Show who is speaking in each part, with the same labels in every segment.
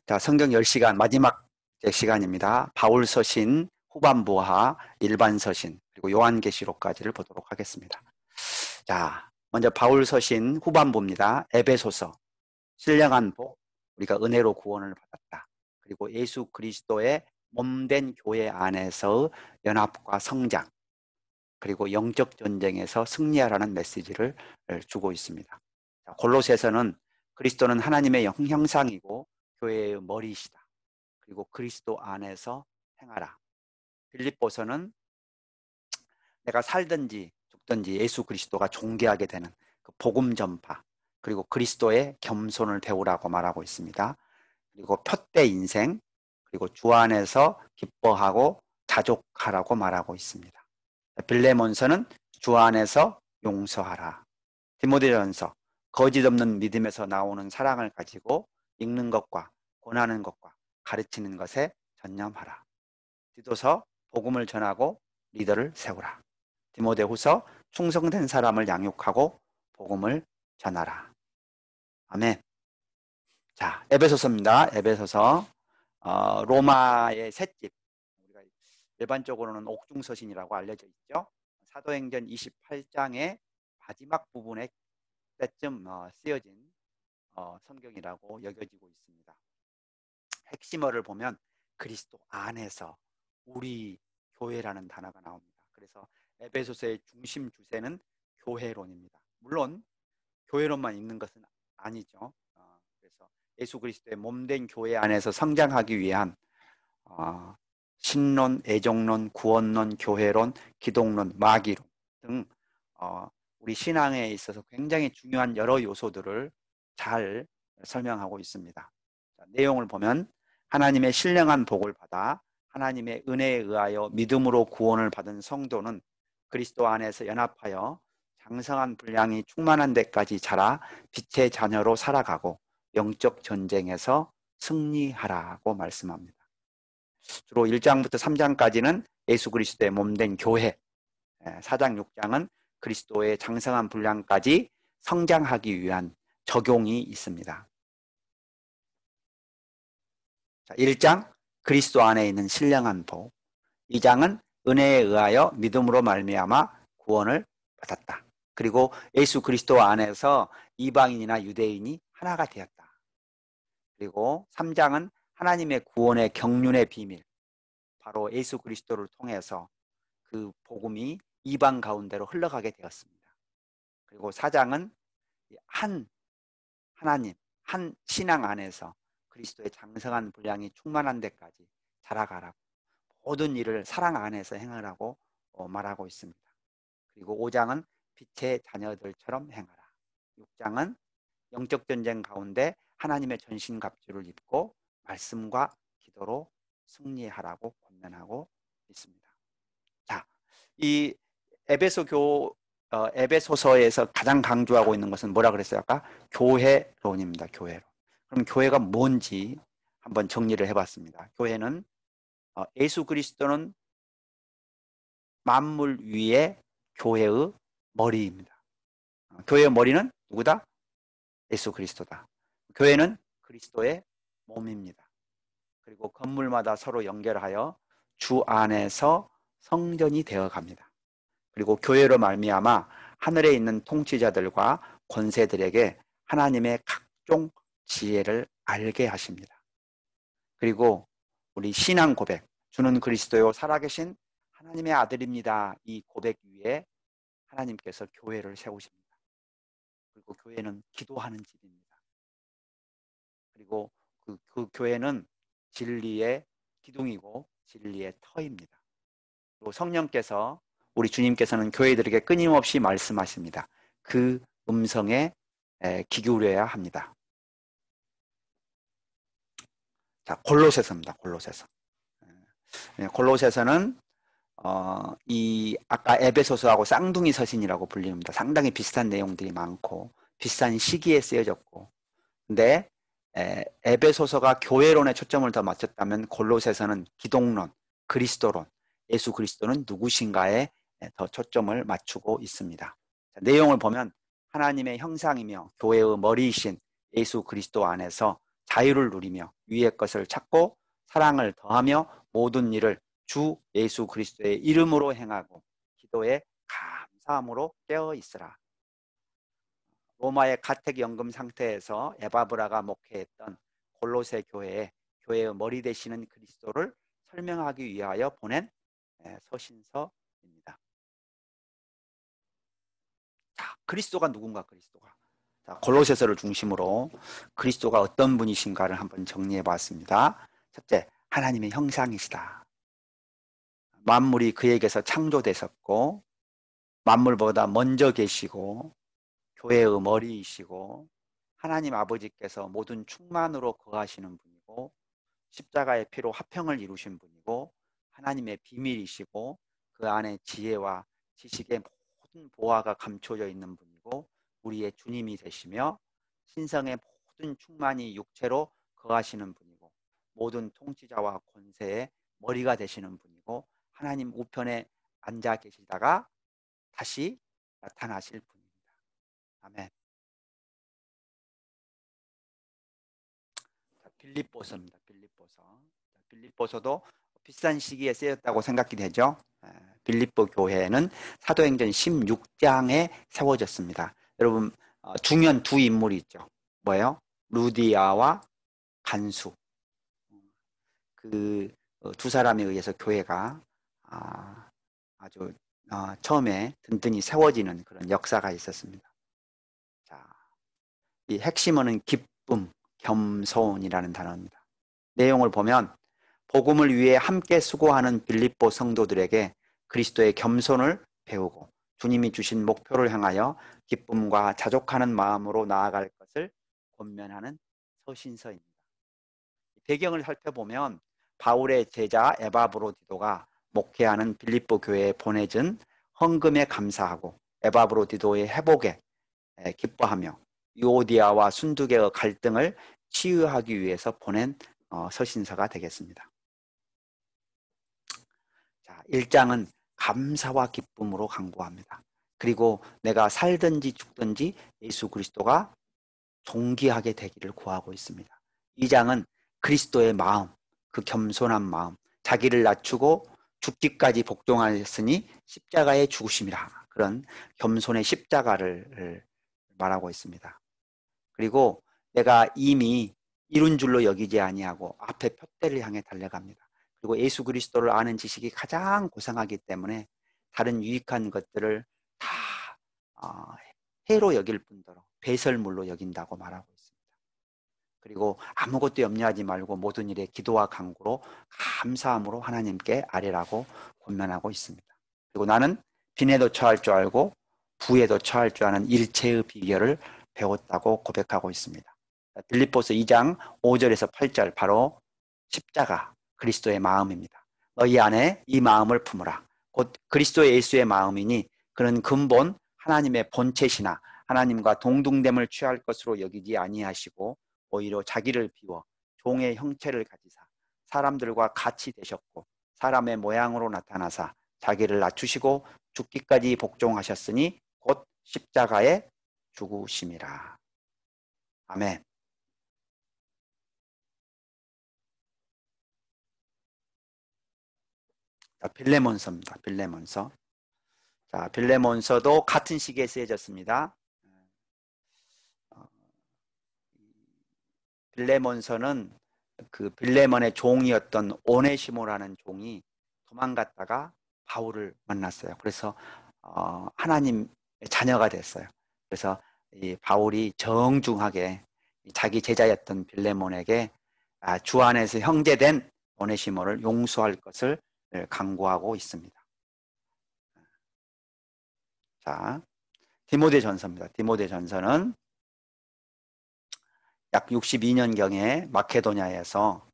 Speaker 1: 자, 성경 10시간 마지막 시간입니다. 바울 서신 후반부와 일반 서신 그리고 요한계시록까지를 보도록 하겠습니다. 자, 먼저 바울 서신 후반부입니다. 에베소서, 신령한 복, 우리가 은혜로 구원을 받았다. 그리고 예수 그리스도의 몸된 교회 안에서 연합과 성장, 그리고 영적 전쟁에서 승리하라는 메시지를 주고 있습니다. 자, 골로새서는 그리스도는 하나님의 형상이고 교회의 머리이시다. 그리고 그리스도 안에서 행하라. 빌립보서는 내가 살든지 죽든지 예수 그리스도가 존귀하게 되는 그 복음 전파, 그리고 그리스도의 겸손을 배우라고 말하고 있습니다. 그리고 표대 인생, 그리고 주 안에서 기뻐하고 자족하라고 말하고 있습니다. 빌레몬서는 주 안에서 용서하라. 디모데전서, 거짓 없는 믿음에서 나오는 사랑을 가지고 읽는 것과 권하는 것과 가르치는 것에 전념하라. 디도서, 복음을 전하고 리더를 세우라. 디모데후서, 충성된 사람을 양육하고 복음을 전하라. 아멘. 자, 에베소서입니다. 에베소서. 로마의 셋집, 우리가 일반적으로는 옥중서신이라고 알려져 있죠. 사도행전 28장의 마지막 부분에 때쯤 쓰여진 성경이라고 여겨지고 있습니다. 핵심어를 보면 그리스도 안에서 우리 교회라는 단어가 나옵니다. 그래서 에베소서의 중심 주제는 교회론입니다. 물론 교회론만 있는 것은 아니죠. 그래서 예수 그리스도의 몸된 교회 안에서 성장하기 위한 신론, 애정론, 구원론, 교회론, 기독론, 마귀론 등 우리 신앙에 있어서 굉장히 중요한 여러 요소들을 잘 설명하고 있습니다. 자, 내용을 보면 하나님의 신령한 복을 받아 하나님의 은혜에 의하여 믿음으로 구원을 받은 성도는 그리스도 안에서 연합하여 장성한 분량이 충만한 데까지 자라 빛의 자녀로 살아가고 영적 전쟁에서 승리하라고 말씀합니다. 주로 1장부터 3장까지는 예수 그리스도의 몸된 교회, 4장 6장은 그리스도의 장성한 분량까지 성장하기 위한 적용이 있습니다. 자, 1장 그리스도 안에 있는 신령한 복, 2장은 은혜에 의하여 믿음으로 말미암아 구원을 받았다. 그리고 예수 그리스도 안에서 이방인이나 유대인이 하나가 되었다. 그리고 3장은 하나님의 구원의 경륜의 비밀, 바로 예수 그리스도를 통해서 그 복음이 이방 가운데로 흘러가게 되었습니다. 그리고 4장은 한 하나님, 한 신앙 안에서 그리스도의 장성한 분량이 충만한 데까지 자라가라고, 모든 일을 사랑 안에서 행하라고 말하고 있습니다. 그리고 5장은 빛의 자녀들처럼 행하라. 6장은 영적 전쟁 가운데 하나님의 전신갑주를 입고 말씀과 기도로 승리하라고 권면하고 있습니다. 자, 이 에베소서에서 가장 강조하고 있는 것은 뭐라 그랬어요? 아까 교회론입니다. 교회론. 그럼 교회가 뭔지 한번 정리를 해봤습니다. 교회는 예수 그리스도는 만물 위에 교회의 머리입니다. 교회의 머리는 누구다? 예수 그리스도다. 교회는 그리스도의 몸입니다. 그리고 건물마다 서로 연결하여 주 안에서 성전이 되어 갑니다. 그리고 교회로 말미암아 하늘에 있는 통치자들과 권세들에게 하나님의 각종 지혜를 알게 하십니다. 그리고 우리 신앙 고백, 주는 그리스도요 살아계신 하나님의 아들입니다. 이 고백 위에 하나님께서 교회를 세우십니다. 그리고 교회는 기도하는 집입니다. 그리고 그 교회는 진리의 기둥이고 진리의 터입니다. 그리고 성령께서, 우리 주님께서는 교회들에게 끊임없이 말씀하십니다. 그 음성에 귀 기울여야 합니다. 자, 골로새서입니다. 골로새서. 골로새서는 이 아까 에베소서하고 쌍둥이 서신이라고 불립니다. 상당히 비슷한 내용들이 많고 비슷한 시기에 쓰여졌고, 근데 에베소서가 교회론에 초점을 더 맞췄다면 골로새서는 기독론, 그리스도론, 예수 그리스도는 누구신가에 더 초점을 맞추고 있습니다. 자, 내용을 보면 하나님의 형상이며 교회의 머리이신 예수 그리스도 안에서 자유를 누리며 위의 것을 찾고 사랑을 더하며 모든 일을 주 예수 그리스도의 이름으로 행하고 기도에 감사함으로 깨어 있으라. 로마의 가택연금 상태에서 에바브라가 목회했던 골로새 교회에 교회의 머리 되시는 그리스도를 설명하기 위하여 보낸 서신서입니다. 자, 그리스도가 누군가, 그리스도가. 자, 골로새서를 중심으로 그리스도가 어떤 분이신가를 한번 정리해 봤습니다. 첫째, 하나님의 형상이시다. 만물이 그에게서 창조되었고 만물보다 먼저 계시고 교회의 머리이시고 하나님 아버지께서 모든 충만으로 거하시는 분이고 십자가의 피로 화평을 이루신 분이고 하나님의 비밀이시고 그 안에 지혜와 지식의 모든 보화가 감춰져 있는 분이고 우리의 주님이 되시며 신성의 모든 충만이 육체로 거하시는 분이고 모든 통치자와 권세의 머리가 되시는 분이고 하나님 우편에 앉아 계시다가 다시 나타나실 분입니다. 아멘. 빌립보서입니다. 빌립보서도 비슷한 시기에 쓰였다고 생각이 되죠. 빌립보 교회는 사도행전 16장에 세워졌습니다. 여러분 중요한 두 인물이 있죠. 뭐예요? 루디아와 간수. 그 두 사람에 의해서 교회가 아주 처음에 든든히 세워지는 그런 역사가 있었습니다. 자, 이 핵심어는 기쁨, 겸손이라는 단어입니다. 내용을 보면 복음을 위해 함께 수고하는 빌립보 성도들에게 그리스도의 겸손을 배우고 주님이 주신 목표를 향하여 기쁨과 자족하는 마음으로 나아갈 것을 권면하는 서신서입니다. 배경을 살펴보면 바울의 제자 에바브로디도가 목회하는 빌립보 교회에 보내준 헌금에 감사하고 에바브로디도의 회복에 기뻐하며 유오디아와 순두계의 갈등을 치유하기 위해서 보낸 서신서가 되겠습니다. 자, 1장은 감사와 기쁨으로 강구합니다. 그리고 내가 살든지 죽든지 예수 그리스도가 존귀하게 되기를 구하고 있습니다. 2장은 그리스도의 마음, 그 겸손한 마음, 자기를 낮추고 죽기까지 복종하였으니 십자가의 죽으심이라. 그런 겸손의 십자가를 말하고 있습니다. 그리고 내가 이미 이룬 줄로 여기지 아니하고 앞에 표대를 향해 달려갑니다. 그리고 예수 그리스도를 아는 지식이 가장 고상하기 때문에 다른 유익한 것들을 다 해로 여길 뿐더러 배설물로 여긴다고 말하고 있습니다. 그리고 아무것도 염려하지 말고 모든 일에 기도와 간구로 감사함으로 하나님께 아뢰라고 권면하고 있습니다. 그리고 나는 빈에도 처할 줄 알고 부에도 처할 줄 아는 일체의 비결을 배웠다고 고백하고 있습니다. 빌립보서 2장 5절에서 8절 바로 십자가 그리스도의 마음입니다. 너희 안에 이 마음을 품으라. 곧 그리스도 예수의 마음이니 그는 근본 하나님의 본체시나 하나님과 동등됨을 취할 것으로 여기지 아니하시고 오히려 자기를 비워 종의 형체를 가지사 사람들과 같이 되셨고 사람의 모양으로 나타나사 자기를 낮추시고 죽기까지 복종하셨으니 곧 십자가에 죽으심이라. 아멘. 빌레몬서입니다. 빌레몬서. 자, 빌레몬서도 같은 시기에 쓰여졌습니다. 빌레몬서는 그 빌레몬의 종이었던 오네시모라는 종이 도망갔다가 바울을 만났어요. 그래서 하나님의 자녀가 됐어요. 그래서 이 바울이 정중하게 자기 제자였던 빌레몬에게 주 안에서 형제된 오네시모를 용서할 것을 강구하고 있습니다. 자, 디모데전서입니다. 디모데전서는 약 62년경에 마케도냐에서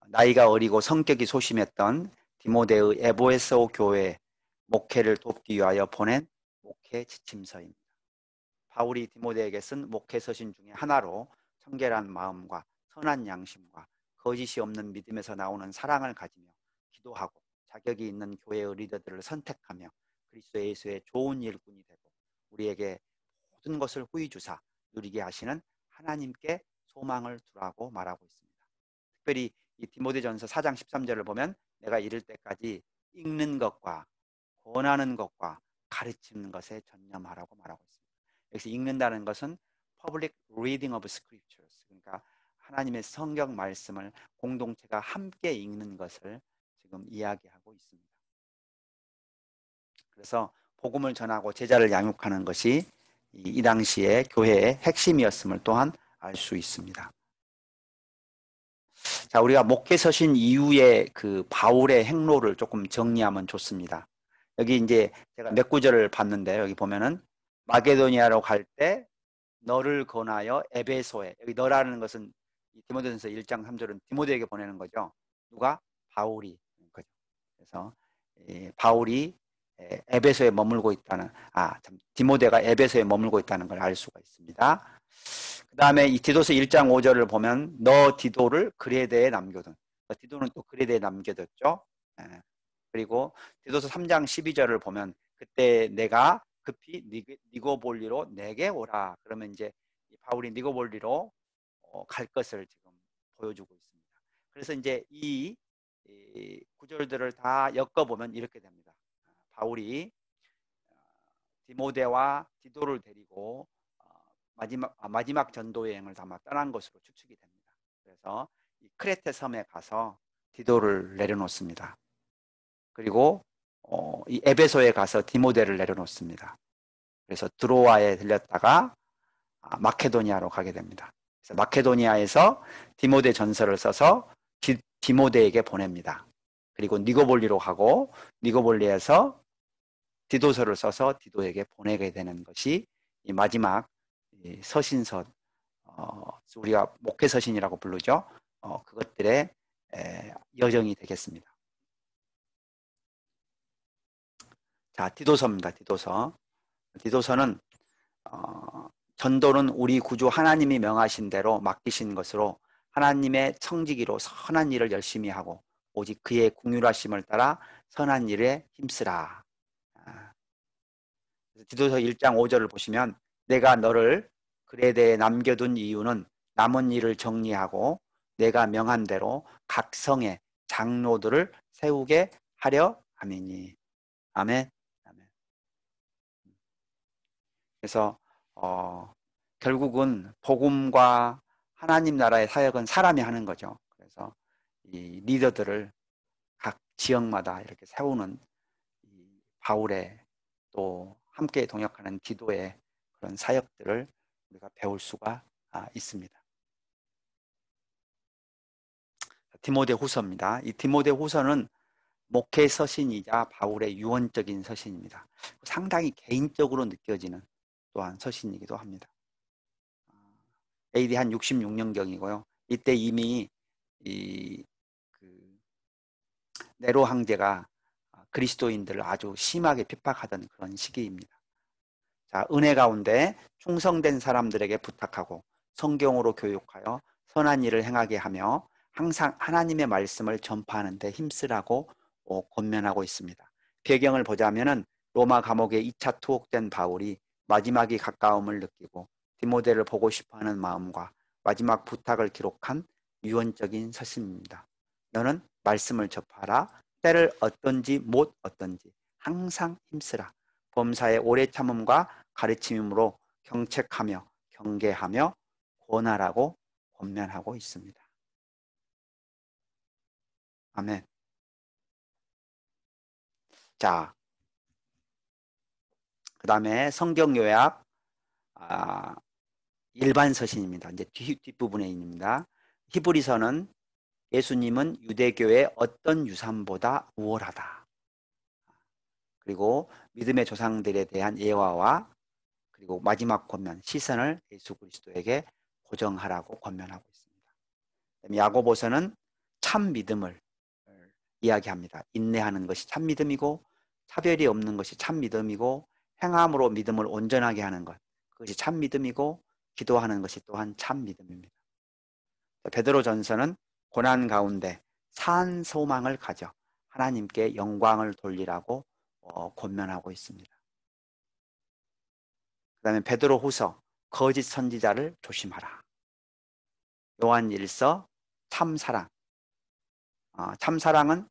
Speaker 1: 나이가 어리고 성격이 소심했던 디모데의 에베소 교회 목회를 돕기 위하여 보낸 목회 지침서입니다. 바울이 디모데에게 쓴 목회 서신 중에 하나로 청결한 마음과 선한 양심과 거짓이 없는 믿음에서 나오는 사랑을 가지며 기도하고 자격이 있는 교회의 리더들을 선택하며 그리스도 예수의 좋은 일꾼이 되고 우리에게 모든 것을 후히 주사 누리게 하시는 하나님께 소망을 두라고 말하고 있습니다. 특별히 이 디모데전서 4장 13절을 보면 내가 이를 때까지 읽는 것과 권하는 것과 가르치는 것에 전념하라고 말하고 있습니다. 여기서 읽는다는 것은 public reading of scriptures, 그러니까 하나님의 성경 말씀을 공동체가 함께 읽는 것을 지금 이야기하고 있습니다. 그래서 복음을 전하고 제자를 양육하는 것이 이 당시에 교회의 핵심이었음을 또한 알 수 있습니다. 자, 우리가 목회 서신 이후에 그 바울의 행로를 조금 정리하면 좋습니다. 여기 이제 제가 몇 구절을 봤는데 여기 보면은 마게도니아로 갈 때 너를 권하여 에베소에, 여기 너라는 것은 디모데전서 1장 3절은 디모데에게 보내는 거죠. 누가? 바울이. 그래서 바울이 에베소에 머물고 있다는, 참, 디모데가 에베소에 머물고 있다는 걸 알 수가 있습니다. 그 다음에 이 디도서 1장 5절을 보면 너 디도를 그레데에 남겨둔. 디도는 또 그레데에 남겨뒀죠. 그리고 디도서 3장 12절을 보면 그때 내가 급히 니고볼리로 내게 오라. 그러면 이제 바울이 니고볼리로 갈 것을 지금 보여주고 있습니다. 그래서 이제 이 구절들을 다 엮어보면 이렇게 됩니다. 바울이 디모데와 디도를 데리고 마지막 전도 여행을 담아 떠난 것으로 추측이 됩니다. 그래서 이 크레테 섬에 가서 디도를 내려놓습니다. 그리고 이 에베소에 가서 디모데를 내려놓습니다. 그래서 드로아에 들렸다가 마케도니아로 가게 됩니다. 그래서 마케도니아에서 디모데 전서를 써서 디모데에게 보냅니다. 그리고 니고볼리로 가고 니고볼리에서 디도서를 써서 디도에게 보내게 되는 것이 이 마지막 서신서, 우리가 목회 서신이라고 부르죠. 그것들의 여정이 되겠습니다. 자, 디도서입니다. 디도서는 전도는 우리 구주 하나님이 명하신 대로 맡기신 것으로 하나님의 청지기로 선한 일을 열심히 하고 오직 그의 긍휼하심을 따라 선한 일에 힘쓰라. 디도서 1장 5절을 보시면 내가 너를 그레데에 남겨둔 이유는 남은 일을 정리하고 내가 명한 대로 각 성에 장로들을 세우게 하려 함이니. 아멘. 아멘. 그래서 결국은 복음과 하나님 나라의 사역은 사람이 하는 거죠. 그래서 이 리더들을 각 지역마다 이렇게 세우는 이 바울의 또 함께 동역하는 디도의 그런 사역들을 우리가 배울 수가 있습니다. 디모데 후서입니다. 이 디모데 후서는 목회 서신이자 바울의 유언적인 서신입니다. 상당히 개인적으로 느껴지는 또한 서신이기도 합니다. AD 한 66년경이고요. 이때 이미 네로 황제가 그리스도인들을 아주 심하게 핍박하던 그런 시기입니다. 자, 은혜 가운데 충성된 사람들에게 부탁하고 성경으로 교육하여 선한 일을 행하게 하며 항상 하나님의 말씀을 전파하는 데 힘쓰라고 권면하고 있습니다. 배경을 보자면은 로마 감옥에 2차 투옥된 바울이 마지막이 가까움을 느끼고 디모데를 보고 싶어하는 마음과 마지막 부탁을 기록한 유언적인 서신입니다. 너는 말씀을 접하라. 때를 어떤지 못 어떤지 항상 힘쓰라. 범사의 오래 참음과 가르침으로 경책하며 경계하며 권하라고 권면하고 있습니다. 아멘. 자, 그 다음에 성경 요약 일반 서신입니다. 이제 뒷부분에 있습니다. 히브리서는 예수님은 유대교의 어떤 유산보다 우월하다. 그리고 믿음의 조상들에 대한 예화와 그리고 마지막 권면 시선을 예수 그리스도에게 고정하라고 권면하고 있습니다. 야고보서는 참 믿음을 이야기합니다. 인내하는 것이 참 믿음이고 차별이 없는 것이 참 믿음이고 행함으로 믿음을 온전하게 하는 것, 그것이 참 믿음이고 기도하는 것이 또한 참 믿음입니다. 베드로전서는 고난 가운데 산 소망을 가져 하나님께 영광을 돌리라고 권면하고 있습니다. 그 다음에 베드로후서 거짓 선지자를 조심하라. 요한일서 참사랑. 참사랑은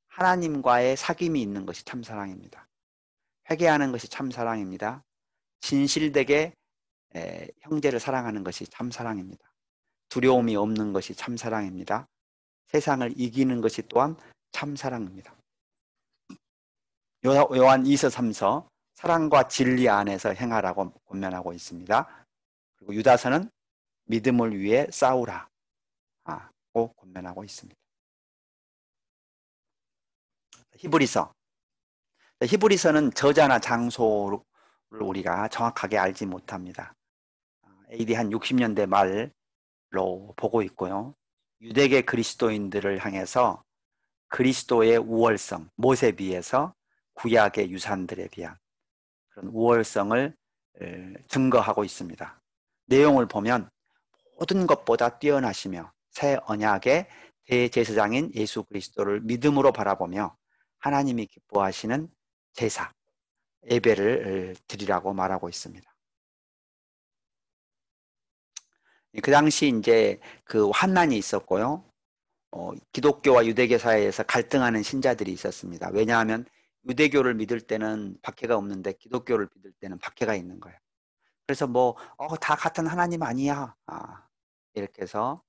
Speaker 1: 하나님과의 사귐이 있는 것이 참사랑입니다. 회개하는 것이 참사랑입니다. 진실되게 형제를 사랑하는 것이 참사랑입니다. 두려움이 없는 것이 참사랑입니다. 세상을 이기는 것이 또한 참사랑입니다. 요한 2서 3서 사랑과 진리 안에서 행하라고 권면하고 있습니다. 그리고 유다서는 믿음을 위해 싸우라고 권면하고 있습니다. 히브리서는 저자나 장소를 우리가 정확하게 알지 못합니다. AD 한 60년대 말로 보고 있고요. 유대계 그리스도인들을 향해서 그리스도의 우월성, 모세비에서 구약의 유산들에 대한 그런 우월성을 증거하고 있습니다. 내용을 보면 모든 것보다 뛰어나시며 새 언약의 대제사장인 예수 그리스도를 믿음으로 바라보며 하나님이 기뻐하시는 제사, 예배를 드리라고 말하고 있습니다. 그 당시 이제 그 환난이 있었고요. 기독교와 유대교 사이에서 갈등하는 신자들이 있었습니다. 왜냐하면 유대교를 믿을 때는 박해가 없는데 기독교를 믿을 때는 박해가 있는 거예요. 그래서 다 같은 하나님 아니야. 이렇게 해서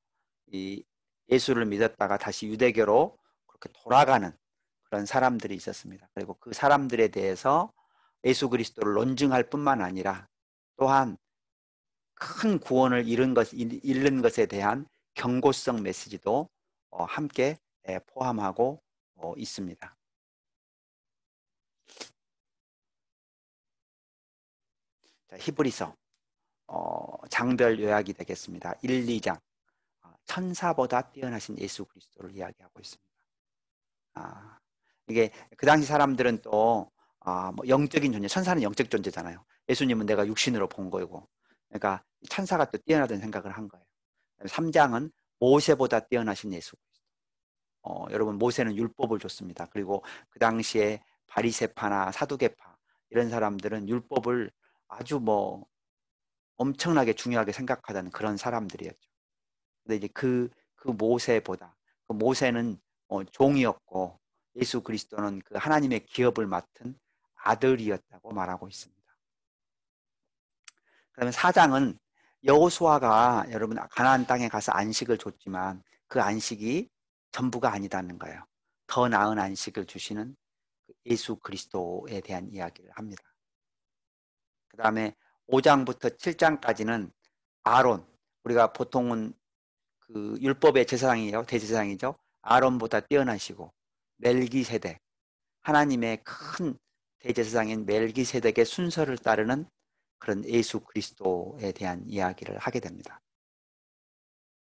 Speaker 1: 이 예수를 믿었다가 다시 유대교로 그렇게 돌아가는 그런 사람들이 있었습니다. 그리고 그 사람들에 대해서 예수 그리스도를 논증할 뿐만 아니라 또한 큰 구원을 잃는 것에 대한 경고성 메시지도 함께 포함하고 있습니다. 자, 히브리서 장별 요약이 되겠습니다. 1, 2장 천사보다 뛰어나신 예수 그리스도를 이야기하고 있습니다. 이게 그 당시 사람들은 또 영적인 존재, 천사는 영적 존재잖아요. 예수님은 내가 육신으로 본 거고, 그러니까 천사가 또 뛰어나다는 생각을 한 거예요. 3장은 모세보다 뛰어나신 예수 그리스도. 여러분 모세는 율법을 줬습니다. 그리고 그 당시에 바리새파나 사두개파 이런 사람들은 율법을 아주 엄청나게 중요하게 생각하던 그런 사람들이었죠. 근데 이제 그 모세보다, 그 모세는 종이었고 예수 그리스도는 그 하나님의 기업을 맡은 아들이었다고 말하고 있습니다. 그다음에 4장은 여호수아가 여러분 가나안 땅에 가서 안식을 줬지만 그 안식이 전부가 아니다는 거예요. 더 나은 안식을 주시는 예수 그리스도에 대한 이야기를 합니다. 그 다음에 5장부터 7장까지는 아론, 우리가 보통은 그 율법의 제사장이에요. 대제사장이죠. 아론보다 뛰어나시고 멜기세덱, 하나님의 큰 대제사장인 멜기세덱의 순서를 따르는 그런 예수 그리스도에 대한 이야기를 하게 됩니다.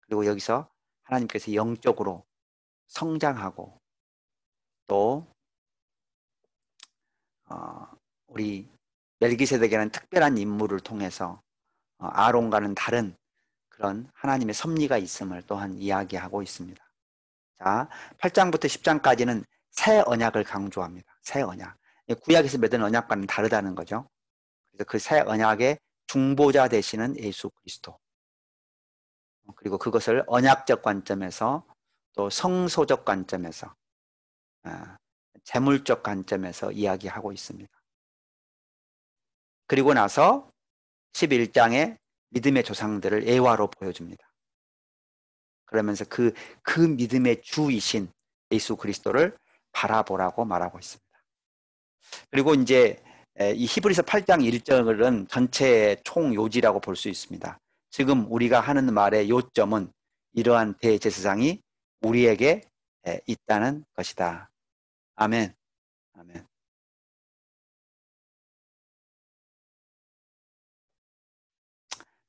Speaker 1: 그리고 여기서 하나님께서 영적으로 성장하고 또 우리 멜기세덱에는 특별한 인물을 통해서 아론과는 다른 그런 하나님의 섭리가 있음을 또한 이야기하고 있습니다. 자, 8장부터 10장까지는 새 언약을 강조합니다. 새 언약. 구약에서 맺은 언약과는 다르다는 거죠. 그래서 그 새 언약의 중보자 되시는 예수 그리스도. 그리고 그것을 언약적 관점에서 또 성소적 관점에서 재물적 관점에서 이야기하고 있습니다. 그리고 나서 11장에 믿음의 조상들을 예화로 보여줍니다. 그러면서 그 믿음의 주이신 예수 그리스도를 바라보라고 말하고 있습니다. 그리고 이제 이 히브리서 8장 1절은 전체의 총요지라고 볼 수 있습니다. 지금 우리가 하는 말의 요점은 이러한 대제사장이 우리에게 있다는 것이다. 아멘. 아멘.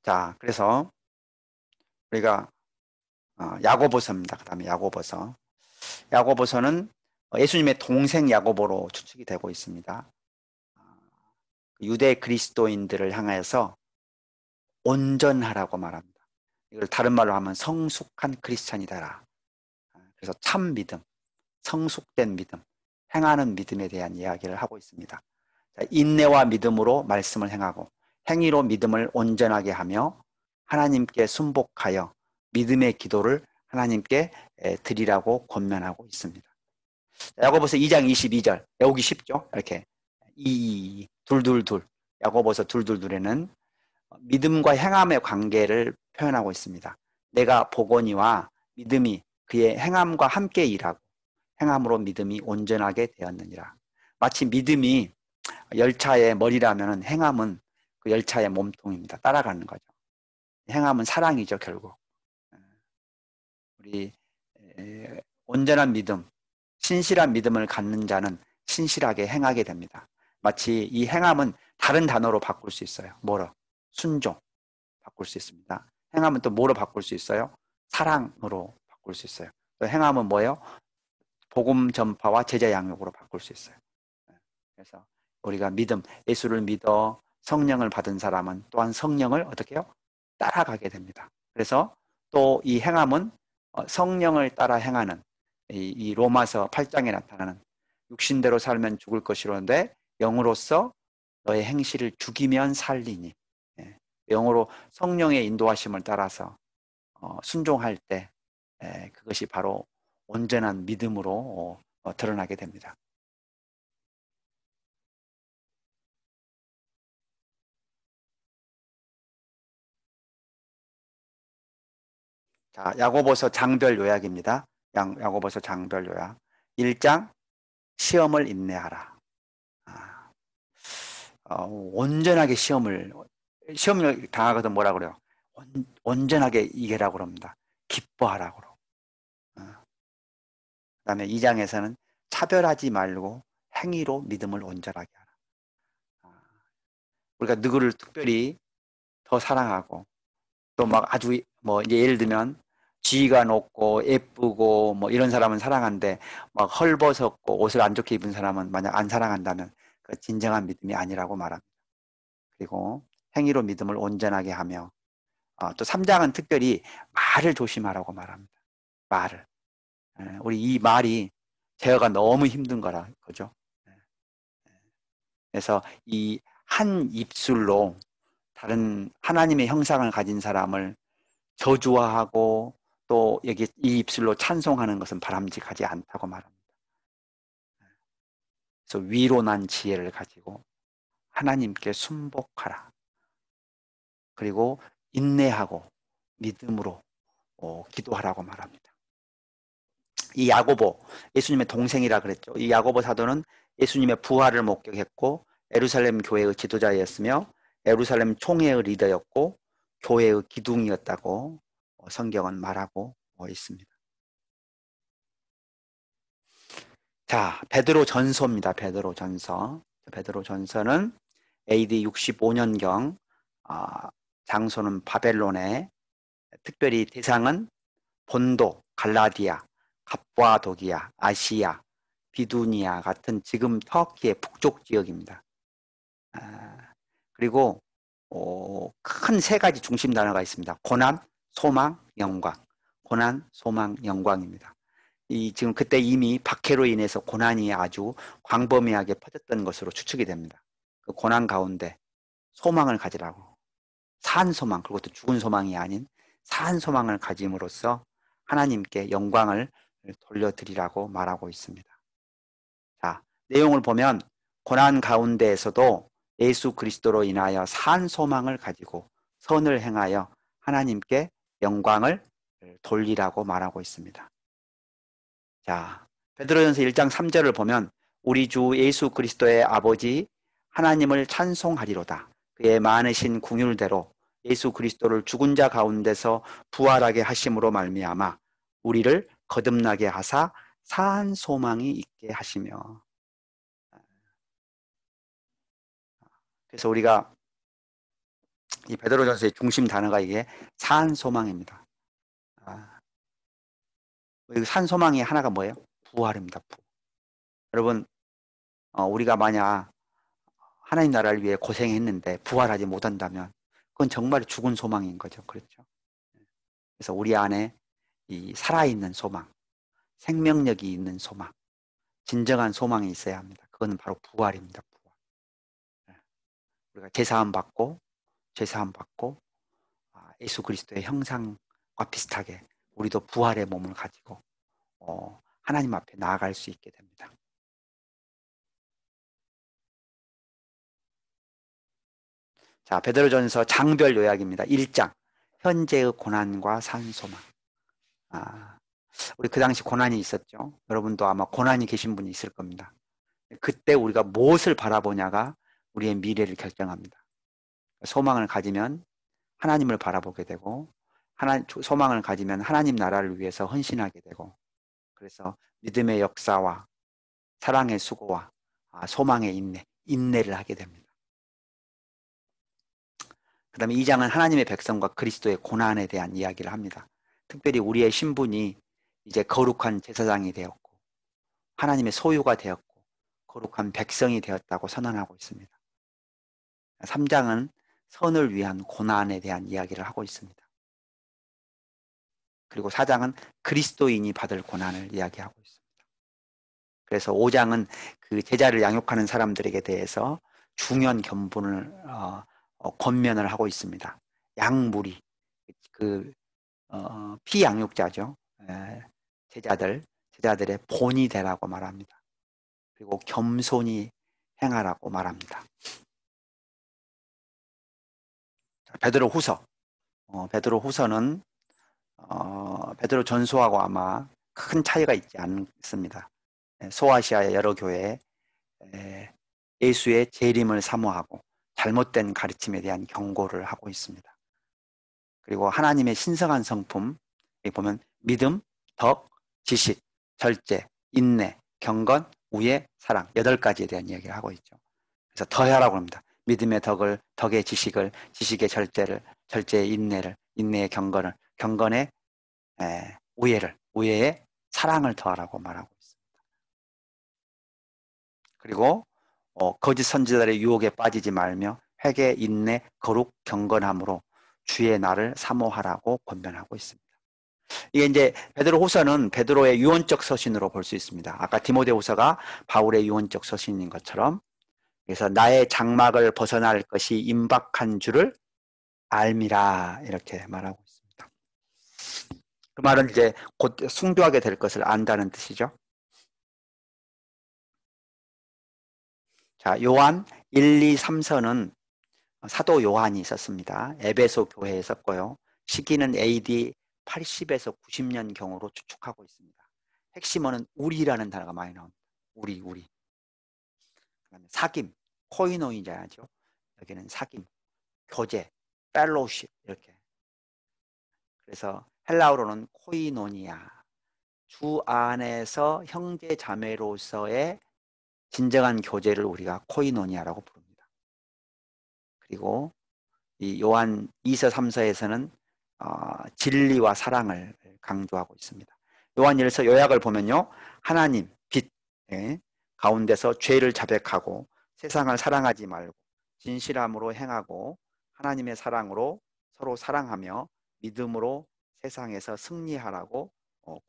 Speaker 1: 자, 그래서 우리가 야고보서입니다. 그 다음에 야고보서. 야고보서는 예수님의 동생 야고보로 추측이 되고 있습니다. 유대 그리스도인들을 향해서 온전하라고 말합니다. 이걸 다른 말로 하면 성숙한 크리스찬이다라. 그래서 참 믿음, 성숙된 믿음, 행하는 믿음에 대한 이야기를 하고 있습니다. 인내와 믿음으로 말씀을 행하고 행위로 믿음을 온전하게 하며 하나님께 순복하여 믿음의 기도를 하나님께 드리라고 권면하고 있습니다. 야고보서 2장 22절 외우기 쉽죠? 이렇게 둘둘둘 야고보서 둘둘둘에는 믿음과 행함의 관계를 표현하고 있습니다. 내가 보거니와 믿음이 그의 행함과 함께 일하고 행함으로 믿음이 온전하게 되었느니라. 마치 믿음이 열차의 머리라면 행함은 그 열차의 몸통입니다. 따라가는 거죠. 행함은 사랑이죠, 결국. 우리 온전한 믿음, 신실한 믿음을 갖는 자는 신실하게 행하게 됩니다. 마치 이 행함은 다른 단어로 바꿀 수 있어요. 뭐로? 순종 바꿀 수 있습니다. 행함은 또 뭐로 바꿀 수 있어요? 사랑으로 바꿀 수 있어요. 또 행함은 뭐예요? 복음 전파와 제자 양육으로 바꿀 수 있어요. 그래서 우리가 믿음, 예수를 믿어 성령을 받은 사람은 또한 성령을 어떻게 해요? 따라가게 됩니다. 그래서 또 이 행함은 성령을 따라 행하는 이 로마서 8장에 나타나는 육신대로 살면 죽을 것이로는데 영으로서 너의 행실을 죽이면 살리니, 영으로 성령의 인도하심을 따라서 순종할 때 그것이 바로 온전한 믿음으로 드러나게 됩니다. 자, 야고보서 장별 요약입니다. 야고보서 장별 요약. 1장 시험을 인내하라. 온전하게 시험을 당하거든 뭐라 그래요? 온전하게 이겨라고 그럽니다. 기뻐하라고 그러고. 그다음에 2장에서는 차별하지 말고 행위로 믿음을 온전하게 하라. 우리가 누구를 특별히 더 사랑하고 또 막 아주 뭐 이제 예를 들면 지위가 높고 예쁘고 뭐 이런 사람은 사랑하는데 막 헐벗었고 옷을 안 좋게 입은 사람은 만약 안 사랑한다면 그 진정한 믿음이 아니라고 말합니다. 그리고 행위로 믿음을 온전하게 하며 또 3장은 특별히 말을 조심하라고 말합니다. 말을. 우리 이 말이 제어가 너무 힘든 거라 그죠? 그래서 이 한 입술로 다른 하나님의 형상을 가진 사람을 저주화하고 또 여기 이 입술로 찬송하는 것은 바람직하지 않다고 말합니다. 그래서 위로난 지혜를 가지고 하나님께 순복하라. 그리고 인내하고 믿음으로 기도하라고 말합니다. 이 야고보, 예수님의 동생이라 그랬죠. 이 야고보 사도는 예수님의 부활을 목격했고 예루살렘 교회의 지도자였으며 예루살렘 총회의 리더였고 교회의 기둥이었다고 성경은 말하고 있습니다. 자, 베드로 전서입니다. 베드로 전서. 베드로 전서는 AD 65년경, 장소는 바벨론에, 특별히 대상은 본도, 갈라디아, 갑과도기아, 아시아, 비두니아 같은 지금 터키의 북쪽 지역입니다. 그리고 큰 세 가지 중심 단어가 있습니다. 고난, 소망, 영광. 고난, 소망, 영광입니다. 지금 그때 이미 박해로 인해서 고난이 아주 광범위하게 퍼졌던 것으로 추측이 됩니다. 그 고난 가운데 소망을 가지라고. 산 소망, 그것도 죽은 소망이 아닌 산 소망을 가짐으로써 하나님께 영광을 돌려드리라고 말하고 있습니다. 자, 내용을 보면 고난 가운데에서도 예수 그리스도로 인하여 산 소망을 가지고 선을 행하여 하나님께 영광을 돌리라고 말하고 있습니다. 자, 베드로전서 1장 3절을 보면 우리 주 예수 그리스도의 아버지 하나님을 찬송하리로다. 그의 많으신 궁율대로 예수 그리스도를 죽은 자 가운데서 부활하게 하심으로 말미암아 우리를 거듭나게 하사 산 소망이 있게 하시며. 그래서 우리가 이 베드로전서의 중심 단어가 이게 산 소망입니다. 산 소망이 하나가 뭐예요? 부활입니다. 여러분, 우리가 만약 하나님 나라를 위해 고생했는데 부활하지 못한다면 그건 정말 죽은 소망인 거죠. 그렇죠? 그래서 우리 안에 이 살아있는 소망, 생명력이 있는 소망, 진정한 소망이 있어야 합니다. 그거는 바로 부활입니다. 부활. 우리가 제사함 받고 예수 그리스도의 형상 비슷하게 우리도 부활의 몸을 가지고 하나님 앞에 나아갈 수 있게 됩니다. 자, 베드로전서 장별 요약입니다. 1장 현재의 고난과 산소망. 우리 그 당시 고난이 있었죠. 여러분도 아마 고난이 계신 분이 있을 겁니다. 그때 우리가 무엇을 바라보냐가 우리의 미래를 결정합니다. 소망을 가지면 하나님을 바라보게 되고, 소망을 가지면 하나님 나라를 위해서 헌신하게 되고, 그래서 믿음의 역사와 사랑의 수고와 소망의 인내를 하게 됩니다. 그 다음에 2장은 하나님의 백성과 그리스도의 고난에 대한 이야기를 합니다. 특별히 우리의 신분이 이제 거룩한 제사장이 되었고 하나님의 소유가 되었고 거룩한 백성이 되었다고 선언하고 있습니다. 3장은 선을 위한 고난에 대한 이야기를 하고 있습니다. 그리고 4장은 그리스도인이 받을 고난을 이야기하고 있습니다. 그래서 5장은 그 제자를 양육하는 사람들에게 대해서 중요한 견본을 권면을 하고 있습니다. 양무리, 피양육자죠. 제자들의 본이 되라고 말합니다. 그리고 겸손히 행하라고 말합니다. 베드로후서. 베드로후서는 베드로 전서하고 아마 큰 차이가 있지 않습니다. 소아시아의 여러 교회에 예수의 재림을 사모하고 잘못된 가르침에 대한 경고를 하고 있습니다. 그리고 하나님의 신성한 성품, 여기 보면 믿음, 덕, 지식, 절제, 인내, 경건, 우애, 사랑 8가지에 대한 이야기를 하고 있죠. 그래서 더하라고 합니다. 믿음의 덕을, 덕의 지식을, 지식의 절제를, 절제의 인내를, 인내의 경건을, 경건의 우애를, 우애의 사랑을 더하라고 말하고 있습니다. 그리고 거짓 선지자들의 유혹에 빠지지 말며 회개, 인내, 거룩, 경건함으로 주의 날을 사모하라고 권면하고 있습니다. 이게 이제 베드로후서는 베드로의 유언적 서신으로 볼 수 있습니다. 아까 디모데후서가 바울의 유언적 서신인 것처럼, 그래서 나의 장막을 벗어날 것이 임박한 줄을 알미라 이렇게 말하고 있습니다. 그 말은 이제 곧 숭배하게 될 것을 안다는 뜻이죠. 자, 요한 1, 2, 3서는 사도 요한이 있었습니다. 에베소 교회에 있었고요. 시기는 AD 80에서 90년경으로 추측하고 있습니다. 핵심어는 우리라는 단어가 많이 나옵니다. 우리. 그다음에 사귐, 코이노이자죠. 여기는 사귐, 교제, 펠로우십 이렇게. 그래서 헬라어로는 코이노니아, 주 안에서 형제 자매로서의 진정한 교제를 우리가 코이노니아라고 부릅니다. 그리고 이 요한 2서 3서에서는 진리와 사랑을 강조하고 있습니다. 요한 1서 요약을 보면요, 하나님 빛 가운데서 죄를 자백하고 세상을 사랑하지 말고 진실함으로 행하고 하나님의 사랑으로 서로 사랑하며 믿음으로 세상에서 승리하라고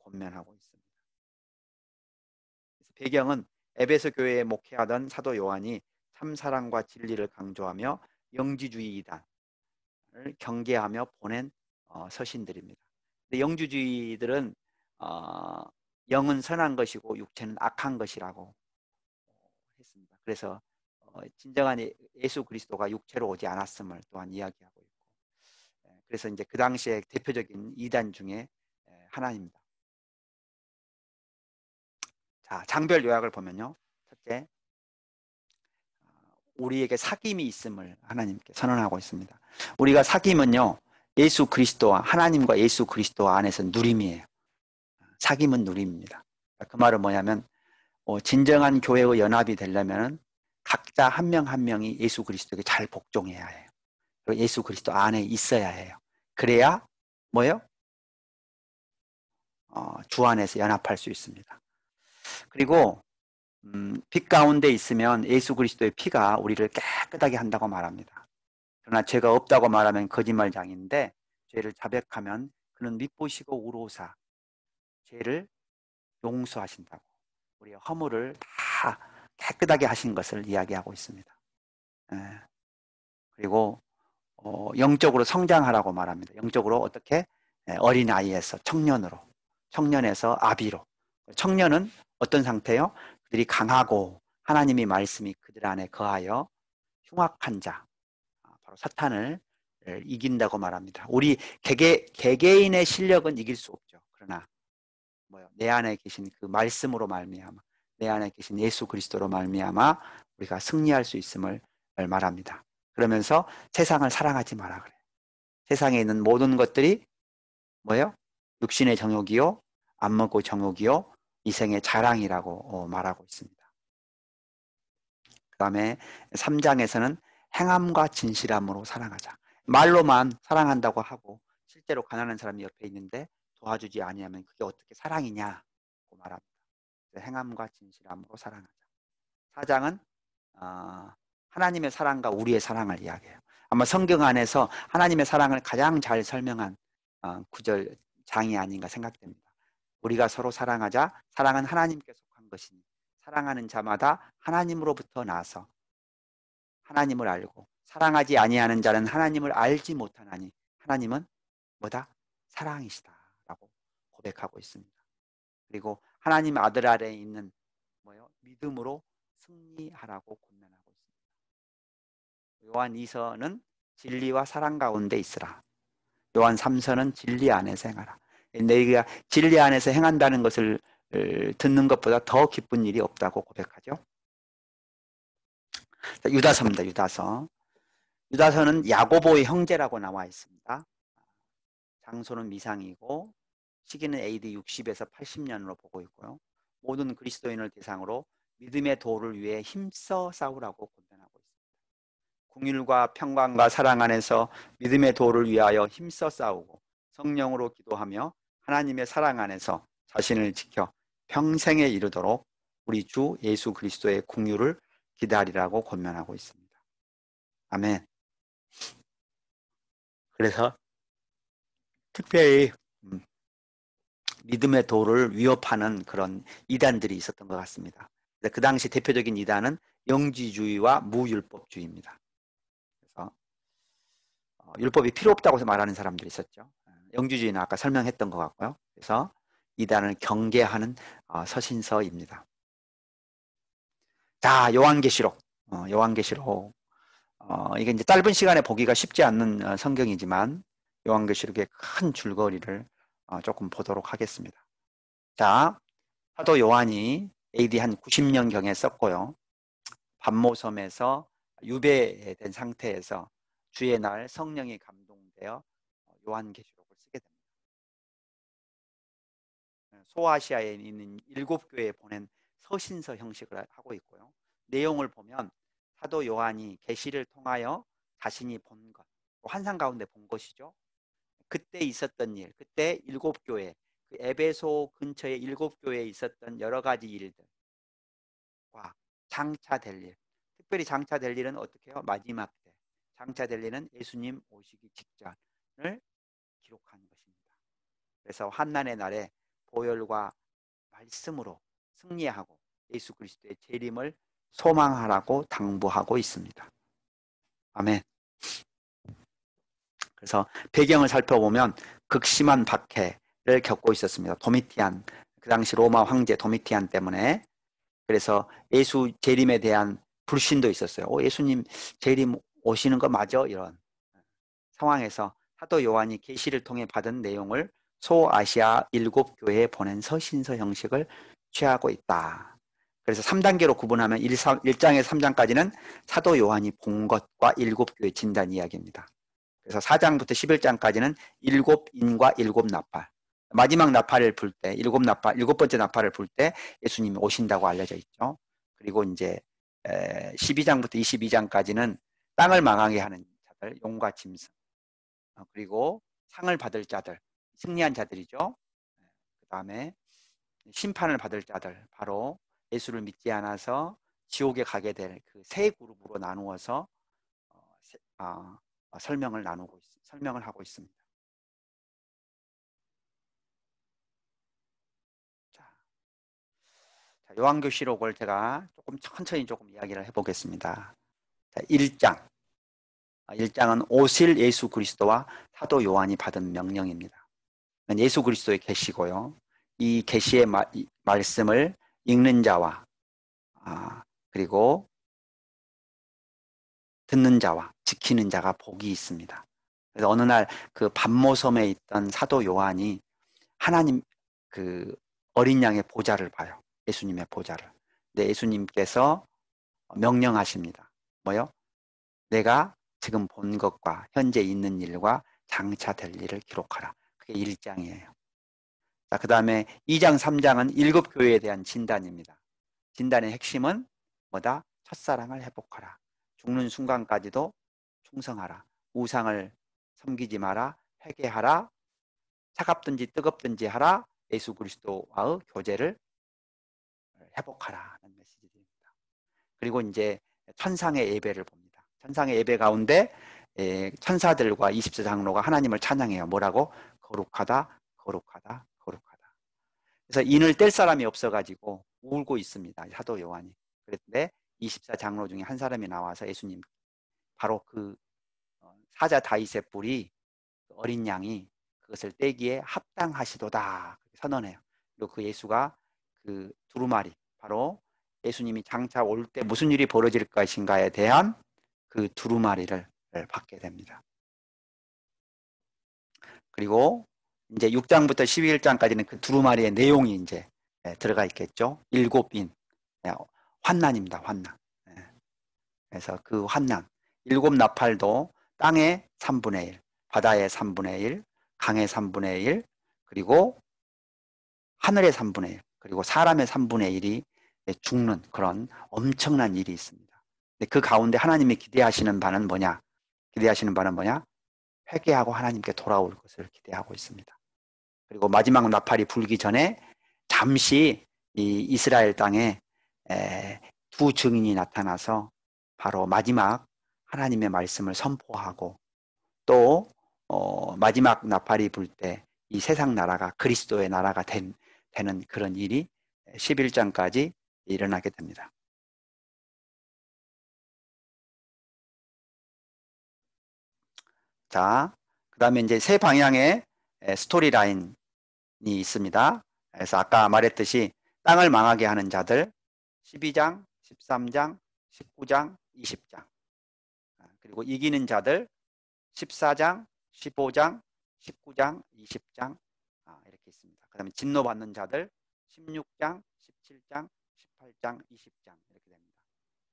Speaker 1: 권면하고 있습니다. 배경은 에베소 교회에 목회하던 사도 요한이 참사랑과 진리를 강조하며 영지주의 이단을 경계하며 보낸 서신들입니다. 근데 영주주의들은 영은 선한 것이고 육체는 악한 것이라고 했습니다. 그래서 진정한 예수 그리스도가 육체로 오지 않았음을 또한 이야기하고 있고, 그래서 이제 그 당시에 대표적인 이단 중에 하나입니다. 자, 장별 요약을 보면요, 첫째, 우리에게 사귐이 있음을 하나님께 선언하고 있습니다. 우리가 사귐은요, 예수 그리스도와 하나님과 예수 그리스도 안에서 누림이에요. 사귐은 누림입니다. 그 말은 뭐냐면 진정한 교회의 연합이 되려면 각자 한 명 한 명이 예수 그리스도에게 잘 복종해야 해요. 그리고 예수 그리스도 안에 있어야 해요. 그래야 뭐예요? 주 안에서 연합할 수 있습니다. 그리고 빛 가운데 있으면 예수 그리스도의 피가 우리를 깨끗하게 한다고 말합니다. 그러나 죄가 없다고 말하면 거짓말장인데, 죄를 자백하면 그는 밉보시고 우로사 죄를 용서하신다고, 우리의 허물을 다 깨끗하게 하신 것을 이야기하고 있습니다. 그리고 영적으로 성장하라고 말합니다. 영적으로 어떻게? 어린아이에서 청년으로, 청년에서 아비로. 청년은 어떤 상태요? 그들이 강하고 하나님의 말씀이 그들 안에 거하여 흉악한 자, 바로 사탄을 이긴다고 말합니다. 우리 개개인의 실력은 이길 수 없죠. 그러나 뭐요? 내 안에 계신 그 말씀으로 말미암아, 내 안에 계신 예수 그리스도로 말미암아 우리가 승리할 수 있음을 말합니다. 그러면서 세상을 사랑하지 마라 그래요. 세상에 있는 모든 것들이 뭐예요? 육신의 정욕이요, 안 먹고 정욕이요, 이생의 자랑이라고 말하고 있습니다. 그 다음에 3장에서는 행함과 진실함으로 사랑하자. 말로만 사랑한다고 하고 실제로 가난한 사람이 옆에 있는데 도와주지 아니하면 그게 어떻게 사랑이냐고 말합니다. 행함과 진실함으로 사랑하자. 4장은 하나님의 사랑과 우리의 사랑을 이야기해요. 아마 성경 안에서 하나님의 사랑을 가장 잘 설명한 구절 장이 아닌가 생각됩니다. 우리가 서로 사랑하자. 사랑은 하나님께 속한 것이니 사랑하는 자마다 하나님으로부터 나서 하나님을 알고 사랑하지 아니하는 자는 하나님을 알지 못하나니 하나님은 뭐다? 사랑이시다라고 고백하고 있습니다. 그리고 하나님 아들 아래에 있는 뭐요? 믿음으로 승리하라고 권면하고 있습니다. 요한 2서는 진리와 사랑 가운데 있으라. 요한 3서는 진리 안에서 행하라. 너희가 진리 안에서 행한다는 것을 듣는 것보다 더 기쁜 일이 없다고 고백하죠. 유다서입니다. 유다서. 유다서는 야고보의 형제라고 나와 있습니다. 장소는 미상이고 시기는 AD 60에서 80년으로 보고 있고요. 모든 그리스도인을 대상으로 믿음의 도를 위해 힘써 싸우라고 권면하고 있습니다. 궁율과 평강과 사랑 안에서 믿음의 도를 위하여 힘써 싸우고 성령으로 기도하며 하나님의 사랑 안에서 자신을 지켜 평생에 이르도록 우리 주 예수 그리스도의 궁율을 기다리라고 권면하고 있습니다. 아멘. 그래서 특별히 믿음의 도를 위협하는 그런 이단들이 있었던 것 같습니다. 그 당시 대표적인 이단은 영지주의와 무율법주의입니다. 그래서 율법이 필요 없다고 말하는 사람들이 있었죠. 영지주의는 아까 설명했던 것 같고요. 그래서 이단을 경계하는 서신서입니다. 자, 요한계시록. 요한계시록. 이게 이제 짧은 시간에 보기가 쉽지 않는 성경이지만 요한계시록의 큰 줄거리를 조금 보도록 하겠습니다. 자, 사도 요한이 AD 한 90년경에 썼고요. 반모섬에서 유배된 상태에서 주의 날 성령이 감동되어 요한계시록을 쓰게 됩니다. 소아시아에 있는 7교회에 보낸 서신서 형식을 하고 있고요. 내용을 보면 사도 요한이 계시를 통하여 자신이 본 것, 환상 가운데 본 것이죠. 그때 있었던 일, 그때 7교회, 그 에베소 근처의 7교회에 있었던 여러 가지 일들과 장차될 일, 특별히 장차될 일은 어떻게 해요? 마지막 때 장차될 일은 예수님 오시기 직전을 기록한 것입니다. 그래서 환난의 날에 보혈과 말씀으로 승리하고 예수 그리스도의 재림을 소망하라고 당부하고 있습니다. 아멘. 그래서 배경을 살펴보면 극심한 박해를 겪고 있었습니다. 도미티안, 그 당시 로마 황제 도미티안 때문에. 그래서 예수 재림에 대한 불신도 있었어요. 예수님 재림 오시는 거 맞아? 이런 상황에서 사도 요한이 계시를 통해 받은 내용을 소아시아 7교회에 보낸 서신서 형식을 취하고 있다. 그래서 3단계로 구분하면 1장에서 3장까지는 사도 요한이 본 것과 7교회 진단 이야기입니다. 그래서 4장부터 11장까지는 7인과 7나팔. 마지막 나팔을 불 때, 7번째 나팔을 불 때 예수님이 오신다고 알려져 있죠. 그리고 이제 12장부터 22장까지는 땅을 망하게 하는 자들, 용과 짐승. 그리고 상을 받을 자들, 승리한 자들이죠. 그 다음에 심판을 받을 자들, 바로 예수를 믿지 않아서 지옥에 가게 될 그 세 그룹으로 나누어서 설명을 하고 있습니다. 자, 요한계시록을 제가 조금 천천히 이야기를 해보겠습니다. 자, 1장. 1장은 오실 예수 그리스도와 사도 요한이 받은 명령입니다. 예수 그리스도의 계시고요. 이 계시의 말씀을 읽는 자와 그리고 듣는 자와 지키는 자가 복이 있습니다. 그래서 어느 날 그 반모섬에 있던 사도 요한이 하나님 그 어린 양의 보좌를 봐요. 예수님의 보좌를. 근데 예수님께서 명령하십니다. 뭐요? 내가 지금 본 것과 현재 있는 일과 장차 될 일을 기록하라. 그게 1장이에요. 자, 그 다음에 2장, 3장은 일곱 교회에 대한 진단입니다. 진단의 핵심은 뭐다? 첫사랑을 회복하라. 죽는 순간까지도 충성하라. 우상을 섬기지 마라. 회개하라. 차갑든지 뜨겁든지 하라. 예수 그리스도와의 교제를 회복하라. 하는 메시지입니다. 그리고 이제 천상의 예배를 봅니다. 천상의 예배 가운데 천사들과 24장로가 하나님을 찬양해요. 뭐라고? 거룩하다, 거룩하다, 거룩하다. 그래서 인을 뗄 사람이 없어가지고 울고 있습니다. 사도 요한이. 그런데 24장로 중에 한 사람이 나와서 예수님, 바로 그 사자 다윗의 뿔이 어린 양이 그것을 떼기에 합당하시도다 선언해요. 그리고 그 예수가 그 두루마리, 바로 예수님이 장차 올 때 무슨 일이 벌어질 것인가에 대한 그 두루마리를 받게 됩니다. 그리고 이제 6장부터 11장까지는 그 두루마리의 내용이 이제 들어가 있겠죠. 일곱인 환난입니다. 환난. 그래서 그 환난, 일곱 나팔도 땅의 3분의 1, 바다의 3분의 1, 강의 3분의 1, 그리고 하늘의 3분의 1, 그리고 사람의 3분의 1이 죽는 그런 엄청난 일이 있습니다. 그 가운데 하나님이 기대하시는 바는 뭐냐? 기대하시는 바는 뭐냐? 회개하고 하나님께 돌아올 것을 기대하고 있습니다. 그리고 마지막 나팔이 불기 전에 잠시 이 이스라엘 땅에 두 증인이 나타나서 바로 마지막 하나님의 말씀을 선포하고 또 마지막 나팔이 불 때 이 세상 나라가 그리스도의 나라가 되는 그런 일이 11장까지 일어나게 됩니다. 자, 그 다음에 이제 세 방향의 스토리 라인이 있습니다. 그래서 아까 말했듯이 땅을 망하게 하는 자들 12장, 13장, 19장, 20장. 그리고 이기는 자들 14장, 15장, 19장, 20장 이렇게 있습니다. 그 다음에 진노받는 자들 16장, 17장, 18장, 20장 이렇게 됩니다.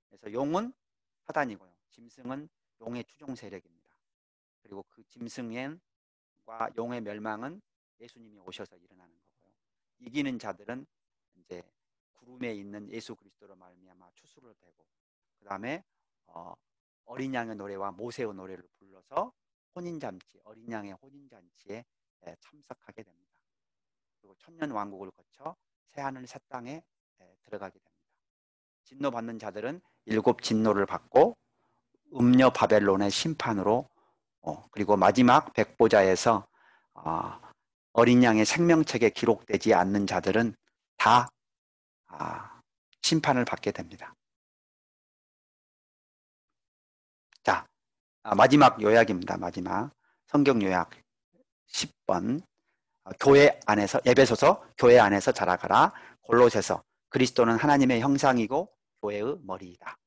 Speaker 1: 그래서 용은 사단이고요. 짐승은 용의 추종 세력입니다. 그리고 그 짐승과 용의 멸망은 예수님이 오셔서 일어나는 거고요. 이기는 자들은 이제 구름에 있는 예수 그리스도로 말미암아 추수를 되고 그 다음에 어린 양의 노래와 모세의 노래를 불러서 혼인잔치, 어린 양의 혼인잔치에 참석하게 됩니다. 그리고 천년 왕국을 거쳐 새하늘 새 땅에 들어가게 됩니다. 진노받는 자들은 일곱 진노를 받고 음녀 바벨론의 심판으로 그리고 마지막 백보자에서 어린 양의 생명책에 기록되지 않는 자들은 다 심판을 받게 됩니다. 자, 마지막 요약입니다. 마지막 성경 요약 10번. 교회 안에서 에베소서 교회 안에서 자라가라. 골로새서 그리스도는 하나님의 형상이고 교회의 머리이다.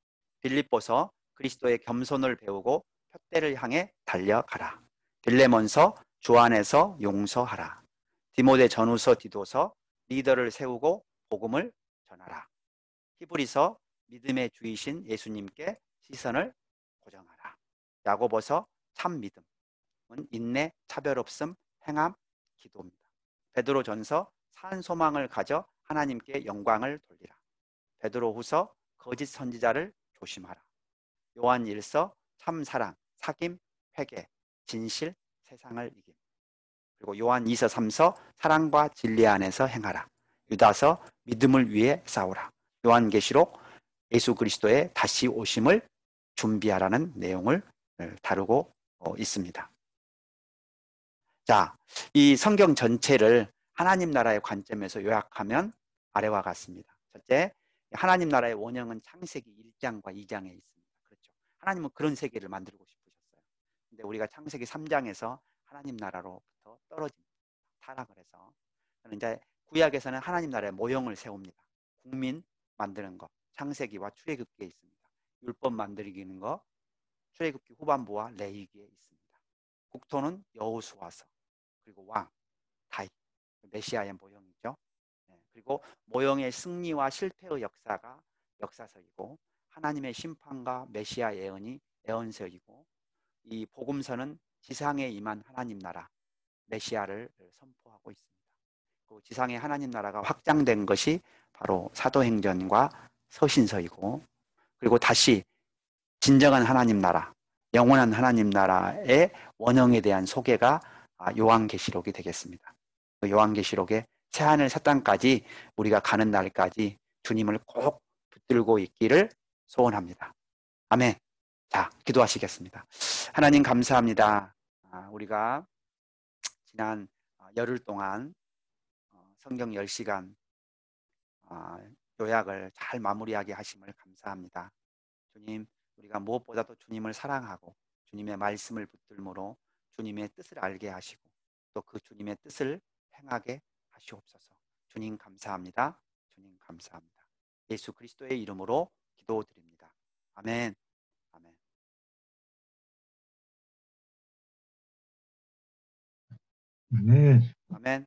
Speaker 1: 빌립보서 그리스도의 겸손을 배우고 푯대를 향해 달려가라. 빌레몬서 주 안에서 용서하라. 디모데 전후서 디도서 리더를 세우고 복음을 전하라. 히브리서 믿음의 주이신 예수님께 시선을 고정하라. 야고보서 참 믿음은 인내, 차별 없음, 행함, 기도입니다. 베드로전서 산 소망을 가져 하나님께 영광을 돌리라. 베드로후서 거짓 선지자를 조심하라. 요한일서 참 사랑, 사귐, 회개, 진실, 세상을 이김. 그리고 요한이서 3서 사랑과 진리 안에서 행하라. 유다서 믿음을 위해 싸우라. 요한계시록 예수 그리스도의 다시 오심을 준비하라는 내용을 다루고 있습니다. 자, 이 성경 전체를 하나님 나라의 관점에서 요약하면 아래와 같습니다. 첫째, 하나님 나라의 원형은 창세기 1장과 2장에 있습니다. 그렇죠. 하나님은 그런 세계를 만들고 싶으셨어요. 근데 우리가 창세기 3장에서 하나님 나라로부터 떨어집니다. 타락을 해서. 이제 구약에서는 하나님 나라의 모형을 세웁니다. 국민 만드는 거, 창세기와 출애굽기에 있습니다. 율법 만들기는 거, 출애굽기 후반부와 레위기에 있습니다. 국토는 여호수아서, 그리고 왕 다윗, 메시아의 모형이죠. 그리고 모형의 승리와 실패의 역사가 역사서이고, 하나님의 심판과 메시아 예언이 예언서이고, 이 복음서는 지상에 임한 하나님 나라 메시아를 선포하고 있습니다. 그 지상의 하나님 나라가 확장된 것이 바로 사도행전과 서신서이고, 그리고 다시 진정한 하나님 나라, 영원한 하나님 나라의 원형에 대한 소개가 요한계시록이 되겠습니다. 그 요한계시록의 새하늘 새 땅까지 우리가 가는 날까지 주님을 꼭 붙들고 있기를 소원합니다. 아멘. 자, 기도하시겠습니다. 하나님 감사합니다. 우리가 지난 열흘 동안 성경 10시간 요약을 잘 마무리하게 하심을 감사합니다. 주님, 우리가 무엇보다도 주님을 사랑하고 주님의 말씀을 붙들므로 주님의 뜻을 알게 하시고 또 그 주님의 뜻을 행하게 하시옵소서. 주님 감사합니다. 주님 감사합니다. 예수 그리스도의 이름으로 기도드립니다. 아멘. 아멘.
Speaker 2: 네.
Speaker 1: 아멘.